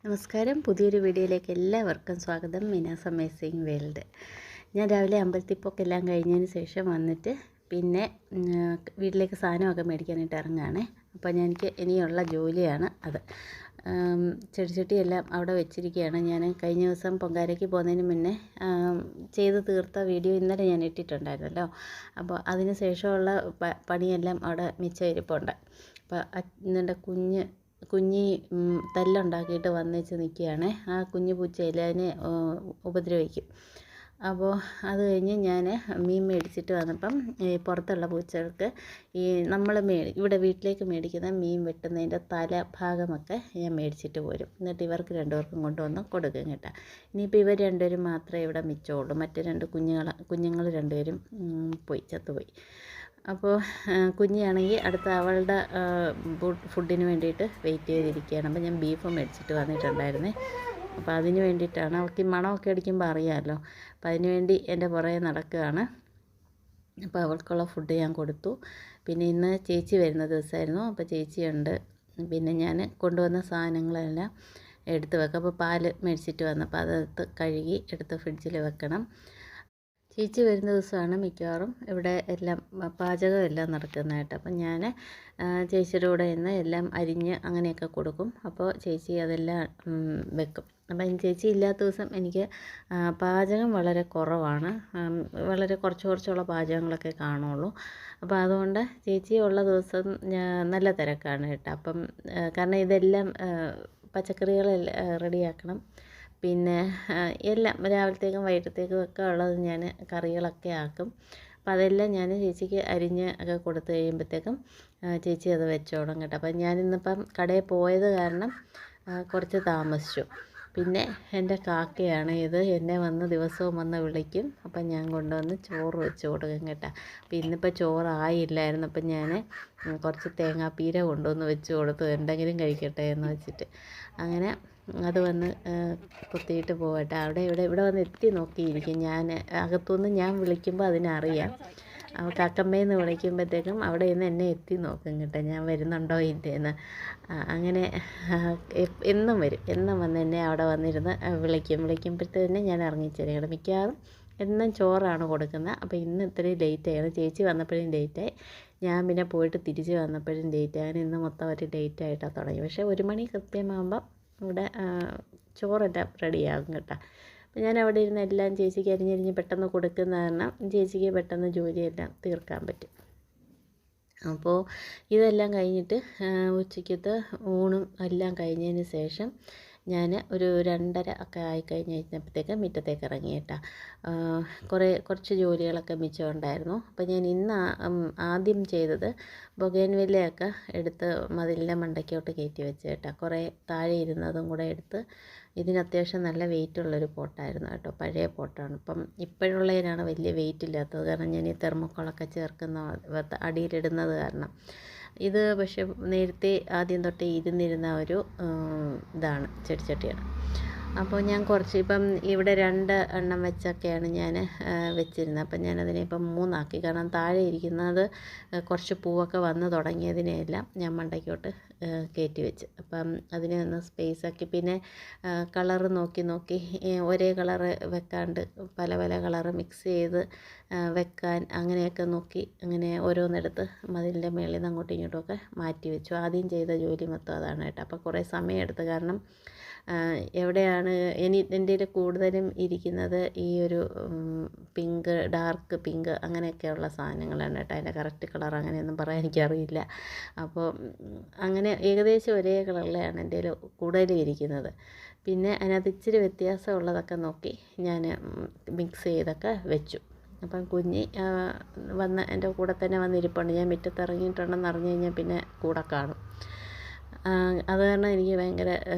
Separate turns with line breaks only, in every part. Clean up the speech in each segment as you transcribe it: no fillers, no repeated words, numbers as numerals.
നമസ്കാരം. പുതിയൊരു വീഡിയോയിലേക്ക് എല്ലാവർക്കും സ്വാഗതം. മീനാസ് അമേസിങ് വേൾഡ്. ഞാൻ രാവിലെ അമ്പലത്തിപ്പൊക്കെല്ലാം കഴിഞ്ഞതിന് ശേഷം വന്നിട്ട് പിന്നെ വീട്ടിലേക്ക് സാധനമൊക്കെ മേടിക്കാനായിട്ട് ഇറങ്ങുകയാണ്. അപ്പോൾ എനിക്ക് ഇനിയുള്ള ജോലിയാണ് അത്. ചെടിച്ചട്ടിയെല്ലാം അവിടെ വെച്ചിരിക്കുകയാണ്. ഞാൻ കഴിഞ്ഞ ദിവസം പൊങ്കാലയ്ക്ക് പോകുന്നതിന് മുന്നേ ചെയ്ത് തീർത്ത വീഡിയോ ഇന്നലെ ഞാൻ ഇട്ടിട്ടുണ്ടായിരുന്നല്ലോ. അപ്പോൾ അതിന് ശേഷമുള്ള പണിയെല്ലാം അവിടെ മിച്ചം ഇരിപ്പുണ്ട്. അപ്പോൾ എൻ്റെ കുഞ്ഞി തല്ലുണ്ടാക്കിയിട്ട് വന്നേച്ച് നിൽക്കുകയാണ്. ആ കുഞ്ഞു പൂച്ചയില്ലേ അതിനെ ഉപദ്രവിക്കും. അപ്പോൾ അത് കഴിഞ്ഞ് ഞാൻ മീൻ മേടിച്ചിട്ട് വന്നപ്പം ഈ പുറത്തുള്ള പൂച്ചകൾക്ക് ഈ നമ്മൾ ഇവിടെ വീട്ടിലേക്ക് മേടിക്കുന്ന മീൻ വെട്ടുന്നതിൻ്റെ തല ഭാഗമൊക്കെ ഞാൻ മേടിച്ചിട്ട് പോരും. എന്നിട്ട് ഇവർക്ക് രണ്ടുപേർക്കും കൊണ്ടുവന്ന് കൊടുക്കും കേട്ടോ. ഇനിയിപ്പോൾ ഇവർ രണ്ടുപേരും മാത്രമേ ഇവിടെ മിച്ചമുള്ളൂ. മറ്റു രണ്ട് കുഞ്ഞുങ്ങൾ രണ്ടുപേരും ചത്തുപോയി. അപ്പോൾ കുഞ്ഞാണെങ്കിൽ അടുത്ത അവളുടെ ഫുഡിന് വേണ്ടിയിട്ട് വെയിറ്റ് ചെയ്തിരിക്കുകയാണ്. അപ്പോൾ ഞാൻ ബീഫ് മേടിച്ചിട്ട് വന്നിട്ടുണ്ടായിരുന്നേ. അപ്പോൾ അതിന് വേണ്ടിയിട്ടാണ് അവൾക്ക് ഈ മണമൊക്കെ അടിക്കുമ്പോൾ അറിയാമല്ലോ. അപ്പോൾ അതിന് വേണ്ടി എൻ്റെ പുറകെ നടക്കുകയാണ്. അപ്പോൾ അവൾക്കുള്ള ഫുഡ് ഞാൻ കൊടുത്തു. പിന്നെ ഇന്ന് ചേച്ചി വരുന്ന ദിവസമായിരുന്നു. അപ്പോൾ ചേച്ചിയുണ്ട്. പിന്നെ ഞാൻ കൊണ്ടുവന്ന സാധനങ്ങളെല്ലാം എടുത്ത് വെക്കാം. അപ്പോൾ പാല് മേടിച്ചിട്ട് വന്നപ്പോൾ അതെടുത്ത് കഴുകി എടുത്ത് ഫ്രിഡ്ജിൽ വെക്കണം. ചേച്ചി വരുന്ന ദിവസമാണ് മിക്കവാറും ഇവിടെ എല്ലാം പാചകം എല്ലാം നടക്കുന്നതായിട്ട്. അപ്പം ഞാൻ ചേച്ചിയുടെ കൂടെ ഇന്ന് എല്ലാം അരിഞ്ഞ് അങ്ങനെയൊക്കെ കൊടുക്കും. അപ്പോൾ ചേച്ചി അതെല്ലാം വെക്കും. അപ്പം ചേച്ചി ഇല്ലാത്ത ദിവസം എനിക്ക് പാചകം വളരെ കുറവാണ്. വളരെ കുറച്ചുള്ള പാചകങ്ങളൊക്കെ കാണുള്ളൂ. അപ്പോൾ അതുകൊണ്ട് ചേച്ചി ഉള്ള ദിവസം നല്ല തിരക്കാണ് കേട്ടോ. അപ്പം കാരണം ഇതെല്ലാം പച്ചക്കറികളെല്ലാം റെഡിയാക്കണം. പിന്നെ എല്ലാം രാവിലത്തേക്കും വൈകിട്ടത്തേക്കും ഒക്കെ ഉള്ളത് ഞാൻ കറികളൊക്കെ ആക്കും. അപ്പോൾ അതെല്ലാം ഞാൻ ചേച്ചിക്ക് അരിഞ്ഞ് ഒക്കെ കൊടുത്തു കഴിയുമ്പോഴത്തേക്കും ചേച്ചി അത് വെച്ചോളും കേട്ടോ. അപ്പം ഞാനിന്നിപ്പം കടയിൽ പോയത് കാരണം കുറച്ച് താമസിച്ചു. പിന്നെ എൻ്റെ കാക്കയാണ് ഇത്. എന്നെ ദിവസവും വന്ന് വിളിക്കും. അപ്പം ഞാൻ കൊണ്ടുവന്ന് ചോറ് വെച്ച് കൊടുക്കും കേട്ടോ. അപ്പം ഇന്നിപ്പോൾ ചോറായില്ലായിരുന്നു. അപ്പം ഞാൻ കുറച്ച് തേങ്ങാപ്പീര കൊണ്ടുവന്ന് വെച്ച് കൊടുത്തു, എന്തെങ്കിലും കഴിക്കട്ടെ എന്ന് വെച്ചിട്ട്. അങ്ങനെ അത് വന്ന് കുത്തിയിട്ട് പോകട്ടെ. ഇവിടെ വന്ന് എത്തി നോക്കിയിരിക്കും. ഞാൻ അകത്തുനിന്ന് ഞാൻ വിളിക്കുമ്പോൾ അതിനറിയാം. കാക്കമ്മയെന്ന് വിളിക്കുമ്പോഴത്തേക്കും അവിടെ നിന്ന് എന്നെ എത്തി നോക്കും കേട്ടോ, ഞാൻ വരുന്നുണ്ടോ ഇല്ലേന്ന്. അങ്ങനെ എന്നും വരും. എന്നും വന്ന് എന്നെ അവിടെ വന്നിരുന്ന് വിളിക്കുമ്പോഴത്തേന് ഞാൻ ഇറങ്ങിച്ചേരും കേട്ടോ. മിക്കവാറും എന്നും ചോറാണ് കൊടുക്കുന്നത്. അപ്പോൾ ഇന്ന് ഇത്രയും ലേറ്റായി. ചേച്ചി വന്നപ്പോഴും ലേറ്റായി, ഞാൻ പിന്നെ പോയിട്ട് തിരിച്ച് വന്നപ്പോഴും ലേറ്റായി. അങ്ങനെ ഇന്ന് മൊത്തം ഒരു ലേറ്റായിട്ടാണ് തുടങ്ങി. പക്ഷേ 1 മണി കൃത്യമാകുമ്പം ഇവിടെ ചോറെല്ലാം റെഡിയാകും കേട്ടോ. അപ്പോൾ ഞാൻ അവിടെ ഇരുന്ന് എല്ലാം ചേച്ചിക്ക് അരിഞ്ഞ് പെട്ടെന്ന് കൊടുക്കുന്ന കാരണം ചേച്ചിക്ക് പെട്ടെന്ന് ജോലിയെല്ലാം തീർക്കാൻ പറ്റും. അപ്പോൾ ഇതെല്ലാം കഴിഞ്ഞിട്ട് ഉച്ചയ്ക്കത്തെ ഊണും എല്ലാം കഴിഞ്ഞതിന് ശേഷം ഞാൻ ഒരു 2:30 ഒക്കെ കഴിഞ്ഞപ്പോഴത്തേക്ക് മുറ്റത്തേക്ക് ഇറങ്ങി കേട്ടോ. കുറച്ച് ജോലികളൊക്കെ മിച്ചമുണ്ടായിരുന്നു. അപ്പോൾ ഞാൻ ഇന്ന് ആദ്യം ചെയ്തത് ബൊഗേൻവില്ലയൊക്കെ എടുത്ത് മതിലിൻ്റെ മണ്ടയ്ക്കോട്ട് കയറ്റി വെച്ച് കേട്ടോ. കുറേ താഴെ ഇരുന്നതും കൂടെ എടുത്ത്, ഇതിന് അത്യാവശ്യം നല്ല വെയിറ്റുള്ളൊരു പോട്ടായിരുന്നു കേട്ടോ. പഴയ പോട്ടാണ്. അപ്പം ഇപ്പോഴുള്ളതിനാണ് വലിയ വെയിറ്റ് ഇല്ലാത്തത്. കാരണം ഞാൻ ഈ തെർമോക്കോളൊക്കെ ചേർക്കുന്ന അടിയിലിടുന്നത് കാരണം. ഇത് പക്ഷെ നേരത്തെ ആദ്യം തൊട്ടേ ഇരുന്നിരുന്ന ഒരു ഇതാണ്, ചെടിച്ചട്ടിയാണ്. അപ്പോൾ ഞാൻ കുറച്ച് ഇപ്പം ഇവിടെ 2 എണ്ണം വെച്ചൊക്കെയാണ് ഞാൻ വെച്ചിരുന്നത്. അപ്പം ഞാനതിനെ ഇപ്പം 3 ആക്കി. കാരണം താഴെ ഇരിക്കുന്നത് കുറച്ച് പൂവൊക്കെ വന്ന് തുടങ്ങിയതിനെല്ലാം ഞാൻ മണ്ടയ്ക്കോട്ട് കയറ്റി വെച്ച്. അപ്പം അതിനെ ഒന്ന് സ്പേസാക്കി. പിന്നെ കളറ് നോക്കി ഒരേ കളറ് വെക്കാണ്ട് പല കളറ് മിക്സ് ചെയ്ത് വെക്കാൻ അങ്ങനെയൊക്കെ നോക്കി അങ്ങനെ ഓരോന്നെടുത്ത് മതിലിൻ്റെ മേളിൽ നിന്ന് അങ്ങോട്ടും ഇങ്ങോട്ടുമൊക്കെ മാറ്റി വെച്ചു. ആദ്യം ചെയ്ത ജോലി മൊത്തം അതാണ് കേട്ടോ. അപ്പോൾ കുറേ സമയമെടുത്ത്. കാരണം എവിടെയാണ് എൻ്റെ കൂടുതലും ഇരിക്കുന്നത് ഈ ഒരു പിങ്ക്, ഡാർക്ക് പിങ്ക് അങ്ങനെയൊക്കെയുള്ള സാധനങ്ങളാണ് കേട്ടോ. അതിൻ്റെ കറക്റ്റ് കളർ അങ്ങനെയൊന്നും പറയാൻ എനിക്കറിയില്ല. അപ്പോൾ അങ്ങനെ ഏകദേശം ഒരേ കളറിലാണ് എൻ്റെ കൂടുതലും ഇരിക്കുന്നത്. പിന്നെ അതിനകത്ത് ഇച്ചിരി വ്യത്യാസമുള്ളതൊക്കെ നോക്കി ഞാൻ മിക്സ് ചെയ്തൊക്കെ വെച്ചു. അപ്പം കുഞ്ഞി വന്ന് എൻ്റെ കൂടെ തന്നെ വന്നിരിപ്പുണ്ട്. ഞാൻ മുറ്റത്ത് ഇറങ്ങിയിട്ടുണ്ടെന്ന് അറിഞ്ഞു കഴിഞ്ഞാൽ പിന്നെ കൂടെ കാണും. അത് കാരണം എനിക്ക് ഭയങ്കര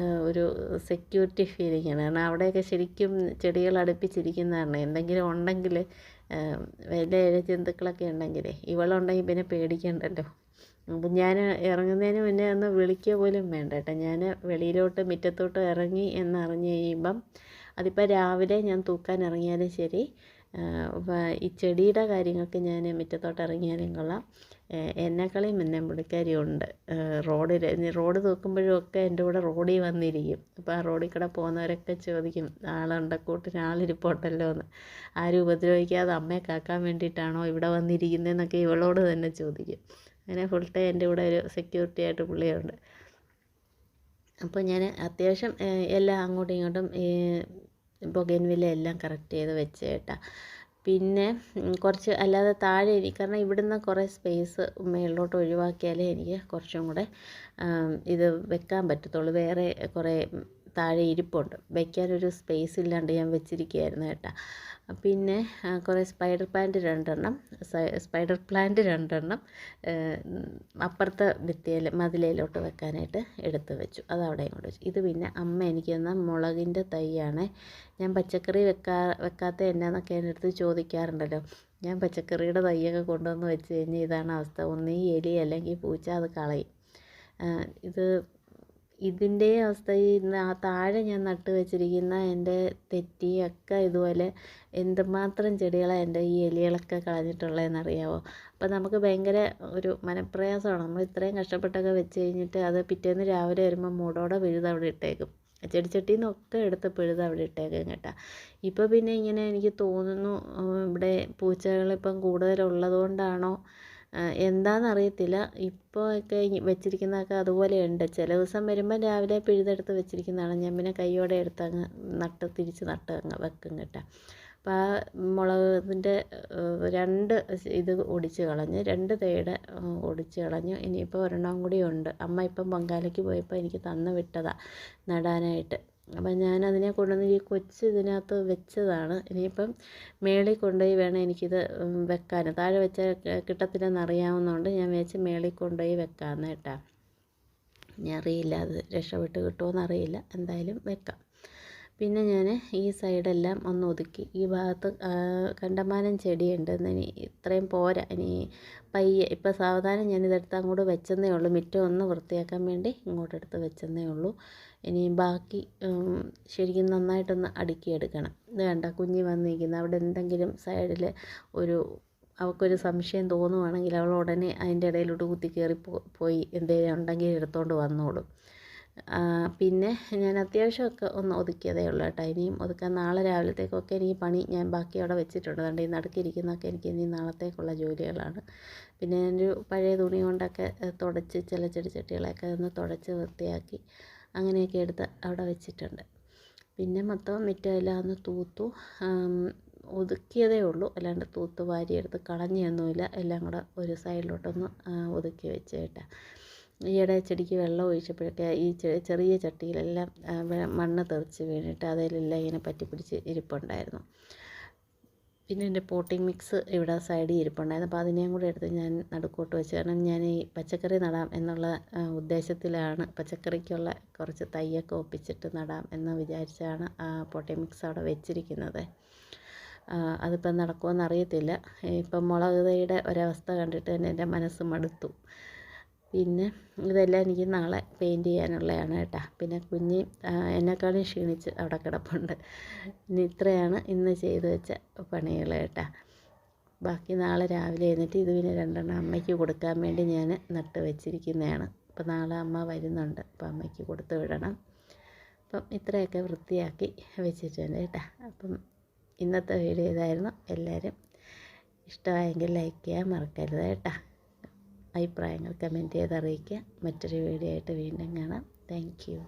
ഒരു സെക്യൂരിറ്റി ഫീലിംഗാണ്. കാരണം അവിടെയൊക്കെ ശരിക്കും ചെടികൾ അടുപ്പിച്ചിരിക്കുന്നതാണ്. എന്തെങ്കിലും ഉണ്ടെങ്കിൽ വലിയ ജന്തുക്കളൊക്കെ ഉണ്ടെങ്കിലേ, ഇവളുണ്ടെങ്കിൽ പിന്നെ പേടിക്കണ്ടല്ലോ. അപ്പം ഞാൻ ഇറങ്ങുന്നതിന് മുന്നേ ഒന്ന് വിളിക്കുക പോലും വേണ്ട കേട്ടോ. ഞാൻ വെളിയിലോട്ട് മുറ്റത്തോട്ട് ഇറങ്ങി എന്നറിഞ്ഞ് കഴിയുമ്പം, അതിപ്പോൾ രാവിലെ ഞാൻ തൂക്കാൻ ഇറങ്ങിയാലും ശരി, ഈ ചെടിയുടെ കാര്യങ്ങൾക്ക് ഞാൻ മുറ്റത്തോട്ട് ഇറങ്ങിയാലും കൊള്ളാം, എന്നെക്കാളും മുന്നേ പുള്ളിക്കാരിയുണ്ട്. റോഡ് തൂക്കുമ്പോഴും ഒക്കെ എൻ്റെ കൂടെ റോഡിൽ വന്നിരിക്കും. അപ്പോൾ ആ റോഡിൽ കൂടെ പോകുന്നവരൊക്കെ ചോദിക്കും, കൂട്ടിന് ആളിരിപ്പുണ്ടല്ലോ എന്ന്. ആരും ഉപദ്രവിക്കാതെ അമ്മയെ കാക്കാൻ വേണ്ടിയിട്ടാണോ ഇവിടെ വന്നിരിക്കുന്നതെന്നൊക്കെ ഇവളോട് തന്നെ ചോദിക്കും. അങ്ങനെ ഫുൾ ടൈം എൻ്റെ കൂടെ ഒരു സെക്യൂരിറ്റി ആയിട്ട് പുള്ളിയുണ്ട്. അപ്പോൾ ഞാൻ അത്യാവശ്യം എല്ലാം അങ്ങോട്ടും ഇങ്ങോട്ടും ബൊഗൈൻവില്ല എല്ലാം കറക്റ്റ് ചെയ്ത് വെച്ച് കേട്ടാ. പിന്നെ കുറച്ച് അല്ലാതെ താഴെ കാരണം ഇവിടുന്ന് കുറേ സ്പേസ് മേളിലോട്ട് ഒഴിവാക്കിയാലേ എനിക്ക് കുറച്ചും കൂടെ ഇത് വെക്കാൻ പറ്റത്തുള്ളൂ. വേറെ കുറേ താഴെ ഇരിപ്പുണ്ട്, വയ്ക്കാനൊരു സ്പേസ് ഇല്ലാണ്ട് ഞാൻ വെച്ചിരിക്കുകയായിരുന്നു കേട്ടോ. പിന്നെ കുറേ സ്പൈഡർ പ്ലാന്റ് രണ്ടെണ്ണം അപ്പുറത്തെ മതിലയിലോട്ട് വെക്കാനായിട്ട് എടുത്ത് വെച്ചു. അതവിടെ കൊണ്ട് വെച്ചു. ഇത് പിന്നെ അമ്മ എനിക്ക് തന്ന മുളകിൻ്റെ തൈയാണ്. ഞാൻ പച്ചക്കറി വെക്കാത്ത എന്നാന്നൊക്കെ എൻ്റെ അടുത്ത് ചോദിക്കാറുണ്ടല്ലോ. ഞാൻ പച്ചക്കറിയുടെ തൈയൊക്കെ കൊണ്ടുവന്ന് വെച്ച് കഴിഞ്ഞാൽ ഇതാണ് അവസ്ഥ. ഒന്നീ എലി അല്ലെങ്കിൽ പൂച്ച അത് കളയും. ഇതിൻ്റെ അവസ്ഥ താഴെ ഞാൻ നട്ട് വെച്ചിരിക്കുന്ന എൻ്റെ തെറ്റിയൊക്കെ ഇതുപോലെ എന്തുമാത്രം ചെടികളാണ് എൻ്റെ ഈ എലികളൊക്കെ കളഞ്ഞിട്ടുള്ളതെന്നറിയാമോ. അപ്പോൾ നമുക്ക് ഭയങ്കര ഒരു മനപ്രയാസമാണ്. നമ്മൾ ഇത്രയും കഷ്ടപ്പെട്ടൊക്കെ വെച്ച് കഴിഞ്ഞിട്ട് അത് പിറ്റേന്ന് രാവിലെ വരുമ്പോൾ മൂടോടെ പിഴുത് അവിടെ ഇട്ടേക്കും. ചെടിച്ചട്ടിയിൽ നിന്നൊക്കെ എടുത്ത് പിഴുത് അവിടെ ഇട്ടേക്കും കേട്ടോ. ഇപ്പോൾ പിന്നെ ഇങ്ങനെ എനിക്ക് തോന്നുന്നു ഇവിടെ പൂച്ചകളിപ്പം കൂടുതലുള്ളത് കൊണ്ടാണോ എന്താണെന്നറിയത്തില്ല, ഇപ്പോൾ ഒക്കെ വെച്ചിരിക്കുന്നതൊക്കെ അതുപോലെ ഉണ്ട്. ചില ദിവസം വരുമ്പോൾ രാവിലെ പിഴുതെടുത്ത് വെച്ചിരിക്കുന്നതാണ്. ഞാൻ പിന്നെ കൈയോടെ എടുത്ത് അങ്ങ് തിരിച്ച് നട്ട് അങ്ങ് വെക്കും കേട്ടോ. അപ്പോൾ ആ മുളകിൻ്റെ 2 ഇത് ഒടിച്ച് കളഞ്ഞ്, 2 തേട് ഒടിച്ച് കളഞ്ഞു. ഇനിയിപ്പോൾ ഒരെണ്ണം കൂടി ഉണ്ട്. അമ്മ ഇപ്പം ബംഗാളിക്ക് പോയപ്പോൾ എനിക്ക് തന്നു വിട്ടതാണ് നടാനായിട്ട്. അപ്പം ഞാനതിനെ കൊണ്ടുവന്ന് ഈ ഇതിനകത്ത് വെച്ചതാണ്. ഇനിയിപ്പം മേളിൽ കൊണ്ടുപോയി വേണം എനിക്കിത് വെക്കാൻ. താഴെ വെച്ചാൽ കിട്ടത്തില്ലെന്ന് അറിയാവുന്നതുകൊണ്ട് ഞാൻ വിചാരിച്ച് മേളിൽ കൊണ്ടുപോയി വെക്കാമെന്ന് കേട്ടോ. ഞാൻ അറിയില്ല അത് രക്ഷപ്പെട്ട് കിട്ടുമോയെന്നറിയില്ല, എന്തായാലും വെക്കാം. പിന്നെ ഞാൻ ഈ സൈഡെല്ലാം ഒന്ന് ഒതുക്കി. ഈ ഭാഗത്ത് കണ്ടമാനം ചെടിയുണ്ട്. ഇനി ഇത്രയും പോരാ, ഇനി പയ്യെ ഇപ്പം സാവധാനം ഞാനിതെടുത്ത് അങ്ങോട്ട് വെച്ചെന്നേ ഉള്ളൂ. മുറ്റം ഒന്ന് വൃത്തിയാക്കാൻ വേണ്ടി ഇങ്ങോട്ടെടുത്ത് വെച്ചെന്നേ ഉള്ളൂ. ഇനി ബാക്കി ശരിക്കും നന്നായിട്ടൊന്ന് അടുക്കിയെടുക്കണം. ഇത് കണ്ട കുഞ്ഞി വന്നിരിക്കുന്നത് അവിടെ എന്തെങ്കിലും സൈഡിൽ അവൾക്കൊരു സംശയം തോന്നുവാണെങ്കിൽ അവൾ ഉടനെ അതിൻ്റെ ഇടയിലോട്ട് കുത്തി കയറി പോയി എന്തെങ്കിലും ഉണ്ടെങ്കിൽ എടുത്തുകൊണ്ട് വന്നോളും. പിന്നെ ഞാൻ അത്യാവശ്യമൊക്കെ ഒന്ന് ഒതുക്കിയതേ ഉള്ളൂ കേട്ടോ. ഇനിയും ഒതുക്കാൻ നാളെ രാവിലത്തേക്കൊക്കെ എനിക്ക് പണി ഞാൻ ബാക്കി അവിടെ വെച്ചിട്ടുണ്ട്. അതുകൊണ്ട് ഈ നടുക്കിരിക്കുന്നതൊക്കെ എനിക്ക് ഇനി നാളത്തേക്കുള്ള ജോലികളാണ്. പിന്നെ ഞാനൊരു പഴയ തുണി കൊണ്ടൊക്കെ തുടച്ച് ചില ചെടിച്ചട്ടികളൊക്കെ ഒന്ന് തുടച്ച് വൃത്തിയാക്കി അങ്ങനെയൊക്കെ എടുത്ത് അവിടെ വെച്ചിട്ടുണ്ട്. പിന്നെ മൊത്തം മുറ്റമെല്ലാം ഒന്ന് തൂത്തു ഒതുക്കിയതേ ഉള്ളൂ, അല്ലാണ്ട് തൂത്ത് വാരിയെടുത്ത് കളഞ്ഞൊന്നുമില്ല. എല്ലാം കൂടെ ഒരു സൈഡിലോട്ടൊന്ന് ഒതുക്കി വെച്ച് കേട്ടോ. ഈയിടെ ചെടിക്ക് വെള്ളം ഒഴിച്ചപ്പോഴൊക്കെ ഈ ചെറിയ ചട്ടിയിലെല്ലാം മണ്ണ് തെറിച്ച് വീണിട്ട് അതിലെല്ലാം ഇങ്ങനെ പറ്റിപ്പിടിച്ച് ഇരിപ്പുണ്ടായിരുന്നു. പിന്നെ എൻ്റെ പോട്ടിംഗ് മിക്സ് ഇവിടെ സൈഡിൽ ഇരിപ്പുണ്ടായിരുന്നു. അപ്പോൾ അതിനെയും കൂടെ എടുത്ത് ഞാൻ നടുക്കോട്ട് വെച്ച്, കാരണം ഞാൻ ഈ പച്ചക്കറി നടാം എന്നുള്ള ഉദ്ദേശത്തിലാണ് പച്ചക്കറിക്കുള്ള കുറച്ച് തൈയൊക്കെ ഒപ്പിച്ചിട്ട് നടാം എന്ന് വിചാരിച്ചാണ് ആ പോട്ടിംഗ് മിക്സ് അവിടെ വെച്ചിരിക്കുന്നത്. അതിപ്പം നടക്കുമോയെന്ന് അറിയത്തില്ല. ഇപ്പം മുളക് തൈയുടെ ഒരവസ്ഥ കണ്ടിട്ട് തന്നെ എൻ്റെ മനസ്സ് മടുത്തു. പിന്നെ ഇതെല്ലാം എനിക്ക് നാളെ പെയിൻറ്റ് ചെയ്യാനുള്ളതാണ് കേട്ടോ. പിന്നെ കുഞ്ഞ് എന്നെക്കാളും ക്ഷീണിച്ച് അവിടെ കിടപ്പുണ്ട്. ഇനി ഇത്രയാണ് ഇന്ന് ചെയ്ത് വെച്ച പണികൾ കേട്ടോ. ബാക്കി നാളെ രാവിലെ എഴുന്നേറ്റ് ഇത് പിന്നെ 2 അമ്മയ്ക്ക് കൊടുക്കാൻ വേണ്ടി ഞാൻ നട്ട് വെച്ചിരിക്കുന്നതാണ്. അപ്പോൾ നാളെ അമ്മ വരുന്നുണ്ട്, അപ്പോൾ അമ്മയ്ക്ക് കൊടുത്ത് വിടണം. അപ്പം ഇത്രയൊക്കെ വൃത്തിയാക്കി വെച്ചിട്ടുണ്ട് കേട്ടോ. അപ്പം ഇന്നത്തെ വീഡിയോ ഇതായിരുന്നു. എല്ലാവരും ഇഷ്ടമായെങ്കിൽ ലൈക്ക് ചെയ്യാൻ മറക്കരുത് കേട്ടോ. അഭിപ്രായങ്ങൾ കമൻറ്റ് ചെയ്ത് അറിയിക്കുക. മറ്റൊരു വീഡിയോ ആയിട്ട് വീണ്ടും കാണാം. Thank you.